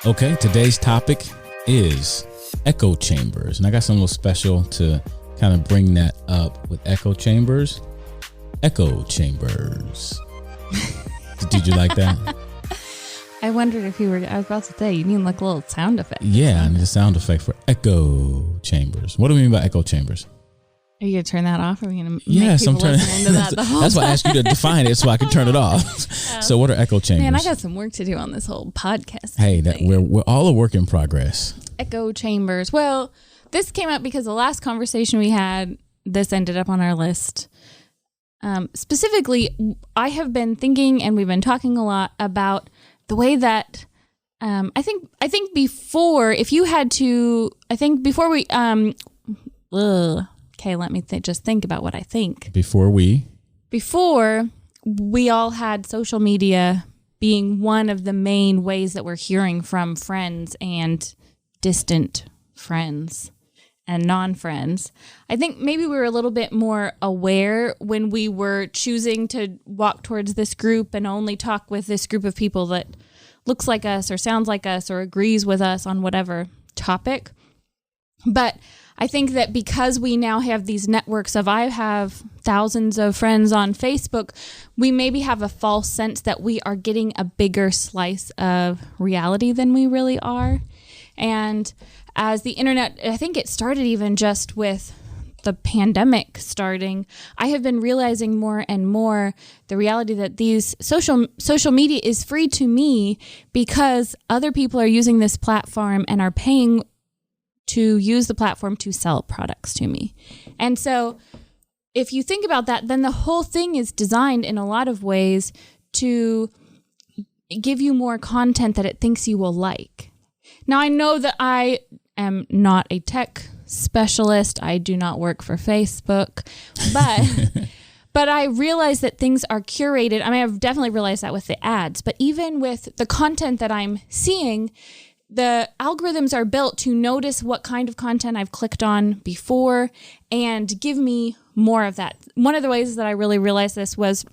Okay, today's topic is echo chambers. And I got something special to kind of bring that up with echo chambers. Echo chambers. Did you like that? I wondered if I was about to say, you mean like a little sound effect? Yeah, I need a sound effect for echo chambers. What do we mean by echo chambers? Are you going to turn that off? Or are we going to yes, make people listen to that the whole That's why I asked you to define it so I can turn it off. So what are echo chambers? Man, I got some work to do on this whole podcast. Hey, we're all a work in progress. Echo chambers. Well, this came up because the last conversation we had, this ended up on our list. Specifically, I have been thinking, and we've been talking a lot about the way that I think before, if you had to, I think before we, okay, let me just think about what I think. Before we all had social media being one of the main ways that we're hearing from friends and distant friends and non-friends. I think maybe we were a little bit more aware when we were choosing to walk towards this group and only talk with this group of people that looks like us or sounds like us or agrees with us on whatever topic. But I think that because we now have these networks of, I have thousands of friends on Facebook, we maybe have a false sense that we are getting a bigger slice of reality than we really are. And as the internet, I think it started even just with the pandemic starting, I have been realizing more and more the reality that these social media is free to me because other people are using this platform and are paying to use the platform to sell products to me. And so if you think about that, then the whole thing is designed in a lot of ways to give you more content that it thinks you will like. Now, I know that I am not a tech specialist. I do not work for Facebook, but I realize that things are curated. I mean, I've definitely realized that with the ads, but even with the content that I'm seeing, the algorithms are built to notice what kind of content I've clicked on before and give me more of that. One of the ways that I really realized this was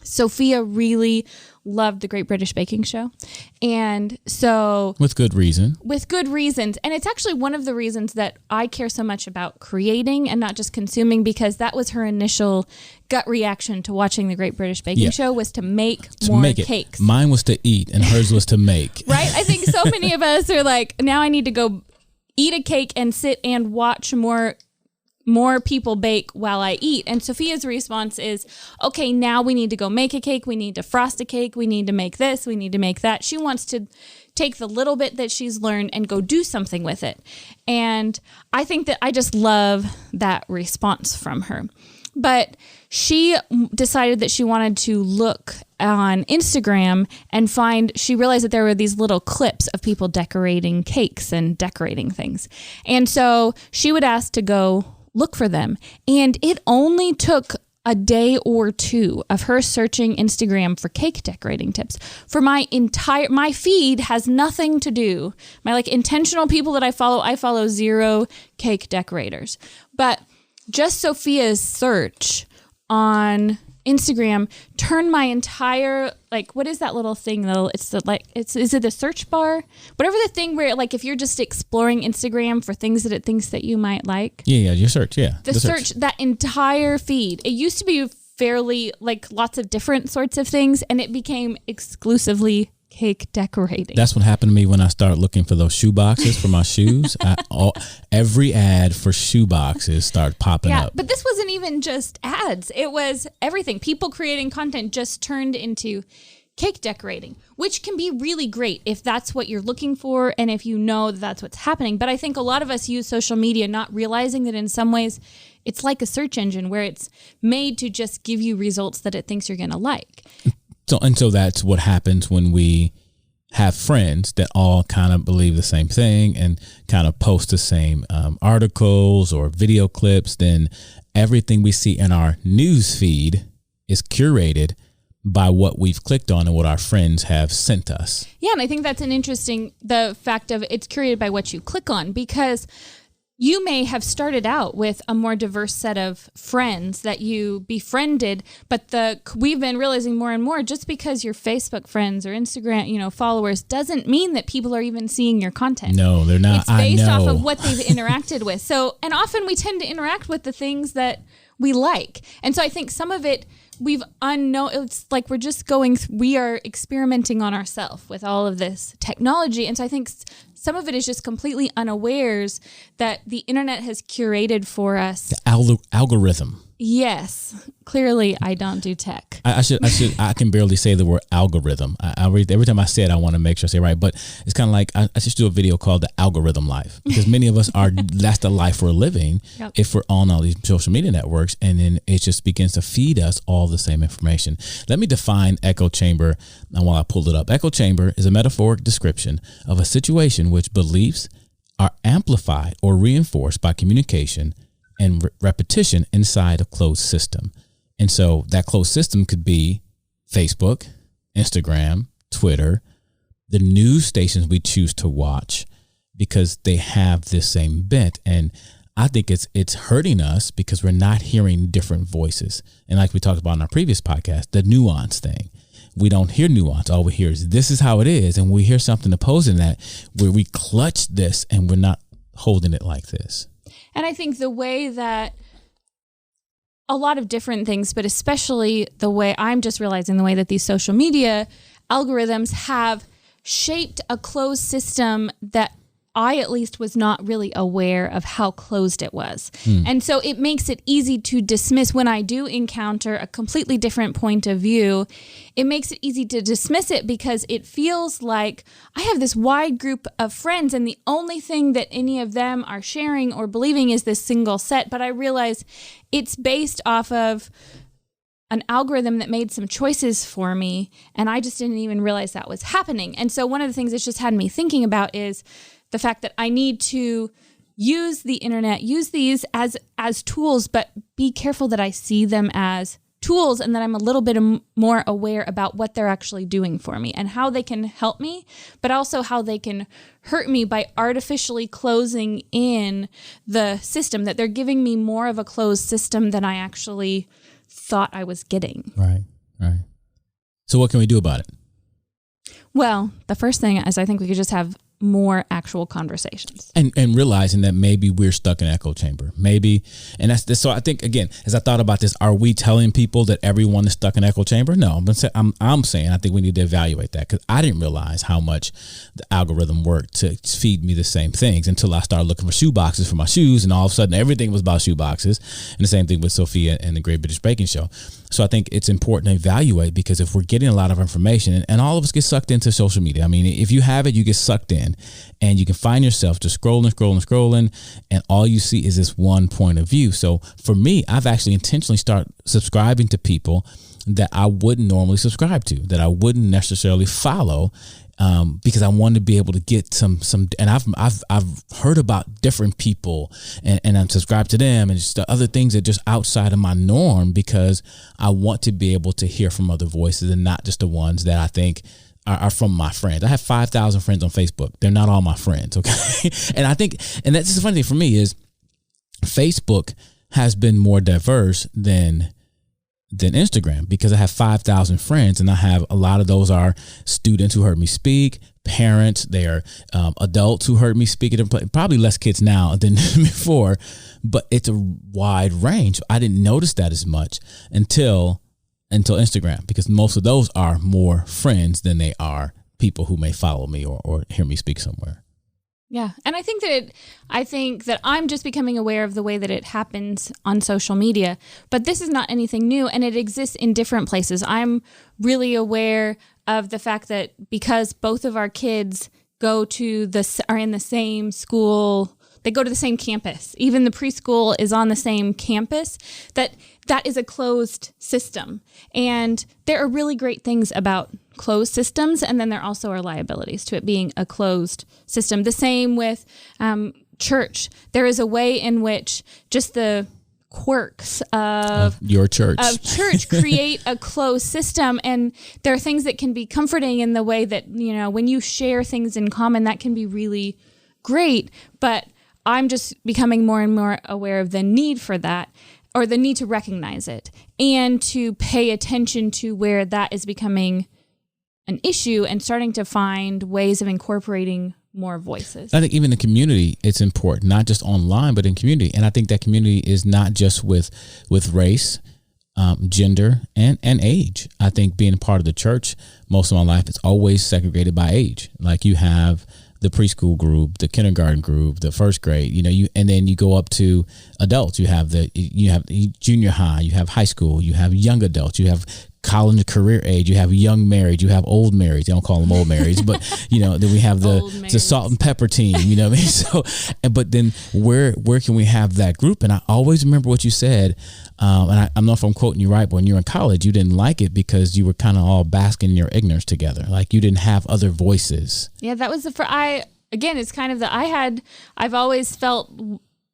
Sophia really loved the Great British Baking Show. And so... With good reasons. And it's actually one of the reasons that I care so much about creating and not just consuming, because that was her initial gut reaction to watching the Great British Baking Show was to make more cakes. Mine was to eat and hers was to make. Right? I think so many of us are like, now I need to go eat a cake and sit and watch more people bake while I eat. And Sophia's response is, okay, now we need to go make a cake. We need to frost a cake. We need to make this. We need to make that. She wants to take the little bit that she's learned and go do something with it. And I think that I just love that response from her. But she decided that she wanted to look on Instagram and she realized that there were these little clips of people decorating cakes and decorating things. And so she would ask to go look for them. And it only took a day or two of her searching Instagram for cake decorating tips. For my feed has nothing to do. My intentional people that I follow zero cake decorators. But just Sophia's search on Instagram turned my entire, what is that little thing though? It's is it the search bar? Whatever the thing where if you're just exploring Instagram for things that it thinks that you might like. Yeah, your search, yeah. The search, that entire feed. It used to be fairly lots of different sorts of things, and it became exclusively cake decorating. That's what happened to me when I started looking for those shoe boxes for my shoes. Every ad for shoe boxes started popping up. But this wasn't even just ads. It was everything. People creating content just turned into cake decorating, which can be really great if that's what you're looking for and if you know that that's what's happening. But I think a lot of us use social media not realizing that in some ways it's like a search engine where it's made to just give you results that it thinks you're going to like. So that's what happens when we have friends that all kind of believe the same thing and kind of post the same articles or video clips. Then everything we see in our news feed is curated by what we've clicked on and what our friends have sent us. Yeah, and I think that's the fact of it's curated by what you click on, because you may have started out with a more diverse set of friends that you befriended, but we've been realizing more and more, just because your Facebook friends or Instagram, followers, doesn't mean that people are even seeing your content. No, they're not. It's based off of what they've interacted with. So, and often we tend to interact with the things that we like. And so I think some of it it's like we're just we are experimenting on ourselves with all of this technology. And so I think some of it is just completely unawares that the internet has curated for us. The algorithm. Yes. Clearly, I don't do tech. I can barely say the word algorithm. Every time I say it, I want to make sure I say it right. But it's kind of like I should do a video called The Algorithm Life, because many of us that's the life we're living. Yep. If we're on all these social media networks, and then it just begins to feed us all the same information. Let me define echo chamber while I pull it up. Echo chamber is a metaphoric description of a situation which beliefs are amplified or reinforced by communication and repetition inside a closed system. And so that closed system could be Facebook, Instagram, Twitter, the news stations we choose to watch, because they have this same bent. And I think it's hurting us because we're not hearing different voices. And like we talked about in our previous podcast, the nuance thing. We don't hear nuance. All we hear is this is how it is. And we hear something opposing that where we clutch this and we're not holding it like this. And I think the way that a lot of different things, but especially the way I'm just realizing the way that these social media algorithms have shaped a closed system that I at least was not really aware of how closed it was. And so it makes it easy to dismiss when I do encounter a completely different point of view. It makes it easy to dismiss it because it feels like I have this wide group of friends and the only thing that any of them are sharing or believing is this single set. But I realize it's based off of an algorithm that made some choices for me, and I just didn't even realize that was happening. And so one of the things it's just had me thinking about is the fact that I need to use the internet, use these as tools, but be careful that I see them as tools and that I'm a little bit more aware about what they're actually doing for me and how they can help me, but also how they can hurt me by artificially closing in the system, that they're giving me more of a closed system than I actually thought I was getting. Right. So what can we do about it? Well, the first thing is I think we could just have more actual conversations and realizing that maybe we're stuck in an echo chamber, maybe. And that's so I think, again, as I thought about this, are we telling people that everyone is stuck in an echo chamber? No, I'm saying I think we need to evaluate that, because I didn't realize how much the algorithm worked to feed me the same things until I started looking for shoe boxes for my shoes, and all of a sudden everything was about shoe boxes. And the same thing with Sophia and the Great British Baking Show. So I think it's important to evaluate, because if we're getting a lot of information, and all of us get sucked into social media. I mean, if you have it, you get sucked in, and you can find yourself just scrolling, and all you see is this one point of view. So for me, I've actually intentionally started subscribing to people that I wouldn't normally subscribe to, that I wouldn't necessarily follow, because I wanted to be able to get some, and I've heard about different people, and I'm subscribed to them, and just the other things that are just outside of my norm, because I want to be able to hear from other voices and not just the ones that I think are from my friends. I have 5,000 friends on Facebook. They're not all my friends, okay? And I think, and that's just the funny thing for me is Facebook has been more diverse than Instagram, because I have 5,000 friends, and I have a lot of those are students who heard me speak, parents, they are adults who heard me speak, probably less kids now than before, but it's a wide range. I didn't notice that as much until Instagram, because most of those are more friends than they are people who may follow me or hear me speak somewhere. Yeah. And I think that I'm just becoming aware of the way that it happens on social media, but this is not anything new, and it exists in different places. I'm really aware of the fact that because both of our kids are in the same school, they go to the same campus, even the preschool is on the same campus, that is a closed system. And there are really great things about closed systems, and then there also are liabilities to it being a closed system. The same with church. There is a way in which just the quirks of your church create a closed system, and there are things that can be comforting in the way that, when you share things in common, that can be really great. But I'm just becoming more and more aware of the need for that, or the need to recognize it and to pay attention to where that is becoming an issue and starting to find ways of incorporating more voices. I think even in community, it's important, not just online, but in community. And I think that community is not just with race, gender, and age. I think being a part of the church most of my life, it's always segregated by age. Like you have the preschool group, the kindergarten group, the first grade, and then you go up to adults. You have junior high, you have high school, you have young adults, you have college career age, you have young married, you have old married. They don't call them old marrieds, but then we have the salt and pepper team. You know what I mean? So, but then where can we have that group? And I always remember what you said. And I don't know if I'm quoting you right, but when you were in college, you didn't like it because you were kind of all basking in your ignorance together. Like you didn't have other voices. Yeah, that was it's kind of I've always felt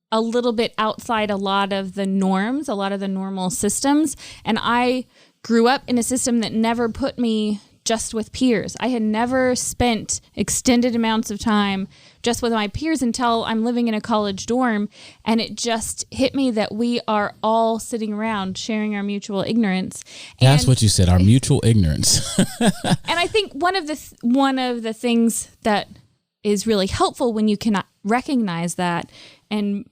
a little bit outside a lot of the norms, a lot of the normal systems. And I grew up in a system that never put me just with peers. I had never spent extended amounts of time just with my peers until I'm living in a college dorm. And it just hit me that we are all sitting around sharing our mutual ignorance. That's what you said, our mutual ignorance. And I think one of the things that is really helpful when you can recognize that and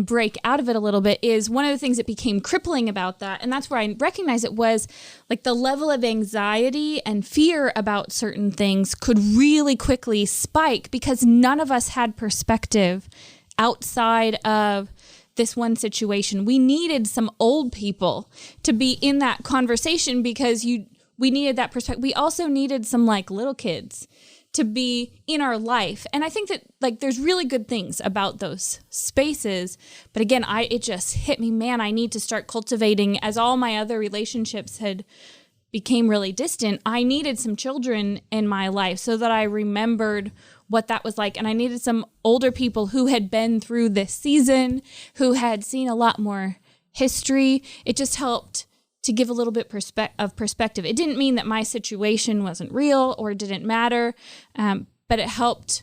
break out of it a little bit is one of the things that became crippling about that. And that's where I recognized it was like the level of anxiety and fear about certain things could really quickly spike because none of us had perspective outside of this one situation. We needed some old people to be in that conversation because we needed that perspective. We also needed some like little kids to be in our life. And I think that like there's really good things about those spaces. But again, it just hit me, man, I need to start cultivating, as all my other relationships had became really distant. I needed some children in my life so that I remembered what that was like. And I needed some older people who had been through this season, who had seen a lot more history. It just helped to give a little bit of perspective. It didn't mean that my situation wasn't real or didn't matter, but it helped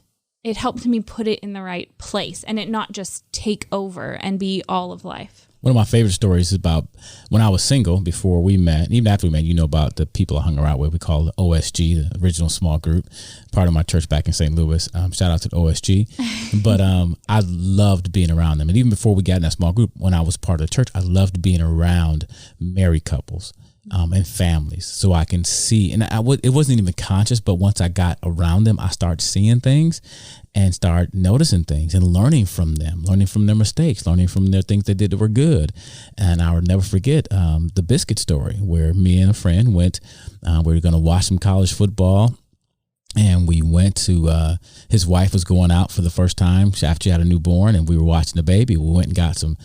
me put it in the right place and it not just take over and be all of life. One of my favorite stories is about when I was single before we met. Even after we met, about the people I hung around with. We call it OSG, the original small group, part of my church back in St. Louis. Shout out to the OSG. But I loved being around them. And even before we got in that small group, when I was part of the church, I loved being around married couples and families so I can see. And it wasn't even conscious, but once I got around them, I started seeing things and start noticing things and learning from them, learning from their mistakes, learning from their things they did that were good. And I would never forget the biscuit story where me and a friend went, we were going to watch some college football. And we went to, his wife was going out for the first time after she had a newborn, and we were watching the baby. We went and got some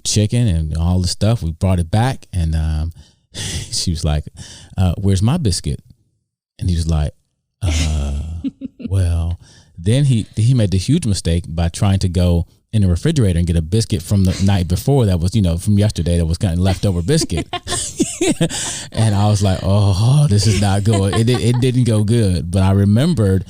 chicken and all the stuff. We brought it back, and she was like, where's my biscuit? And he was like, well, then he made the huge mistake by trying to go in the refrigerator and get a biscuit from the night before that was, from yesterday, that was kind of leftover biscuit. And I was like, oh, this is not good. It didn't go good. But I remembered,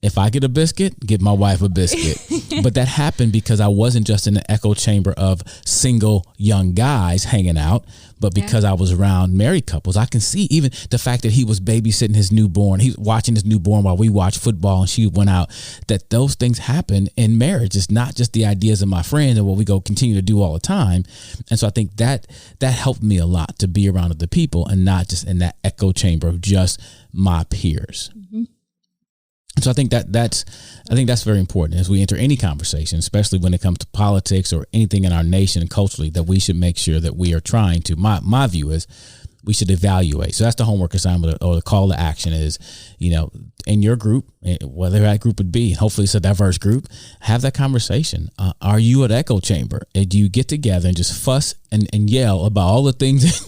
if I get a biscuit, give my wife a biscuit. But that happened because I wasn't just in the echo chamber of single young guys hanging out, but because I was around married couples. I can see even the fact that he was babysitting his newborn. He was watching his newborn while we watched football and she went out, that those things happen in marriage. It's not just the ideas of my friends and what we go continue to do all the time. And so I think that helped me a lot to be around other people and not just in that echo chamber of just my peers. Mm-hmm. So I think that's very important as we enter any conversation, especially when it comes to politics or anything in our nation and culturally, that we should make sure that we are trying to, my view is we should evaluate. So that's the homework assignment or the call to action is, in your group, whether that group would be, hopefully it's a diverse group, have that conversation. Are you an echo chamber? Do you get together and just fuss and yell about all the things,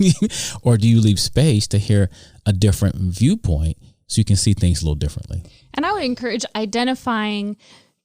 or do you leave space to hear a different viewpoint so you can see things a little differently? And I would encourage identifying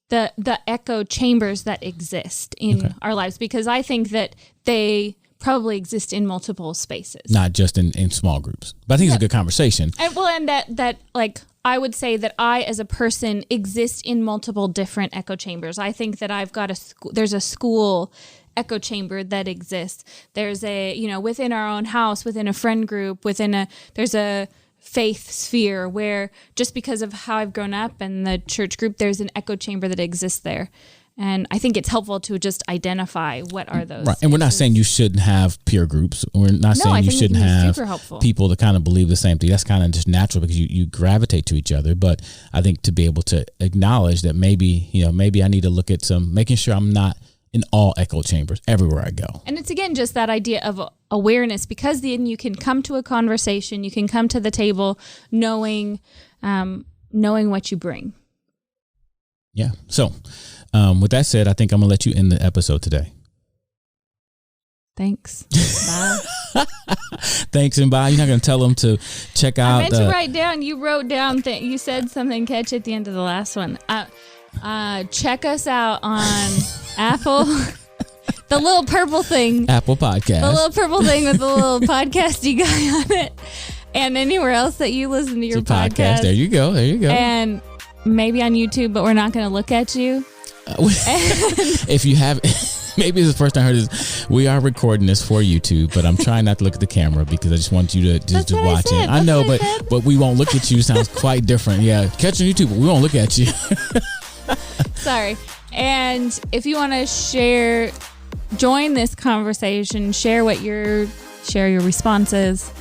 the echo chambers that exist in our lives, because I think that they probably exist in multiple spaces, not just in small groups. But I think it's a good conversation. And that like I would say that I as a person exist in multiple different echo chambers. I think that I've got there's a school echo chamber that exists. There's within our own house, within a friend group, there's a faith sphere where just because of how I've grown up and the church group, there's an echo chamber that exists there. And I think it's helpful to just identify what are those. Right. And we're not saying you shouldn't have peer groups. We're not saying you shouldn't have people that kind of believe the same thing. That's kind of just natural because you gravitate to each other. But I think to be able to acknowledge that maybe I need to look at making sure I'm not in all echo chambers everywhere I go. And it's again just that idea of awareness, because then you can come to a conversation, you can come to the table knowing what you bring. Yeah. So with that said, I think I'm gonna let you end the episode today. Thanks. Bye. Thanks and bye. You're not gonna tell them to check out. I meant to write down. You wrote down. You said something catchy at the end of the last one. Check us out on Apple. The little purple thing. Apple Podcast. The little purple thing with the little podcasty guy on it. And anywhere else that you listen to your podcast. There you go. And maybe on YouTube, but we're not going to look at you. If you have, maybe this is the first time I heard this. We are recording this for YouTube, but I'm trying not to look at the camera because I just want you to just watch it. I know, but we won't look at you. Sounds quite different. Yeah, catch on YouTube, but we won't look at you. Sorry. And if you want to join this conversation, share your responses.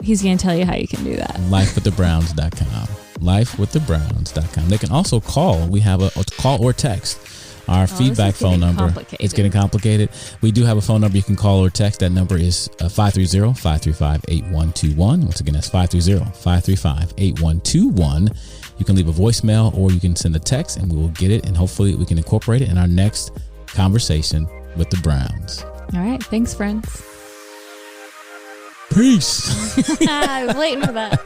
He's going to tell you how you can do that. Lifewiththebrowns.com. Lifewiththebrowns.com. They can also call. We have a call or text. Our feedback phone number. It's getting complicated. We do have a phone number you can call or text. That number is 530-535-8121. Once again, that's 530-535-8121. You can leave a voicemail or you can send a text and we will get it, and hopefully we can incorporate it in our next conversation with the Browns. All right. Thanks, friends. Peace. I was waiting for that.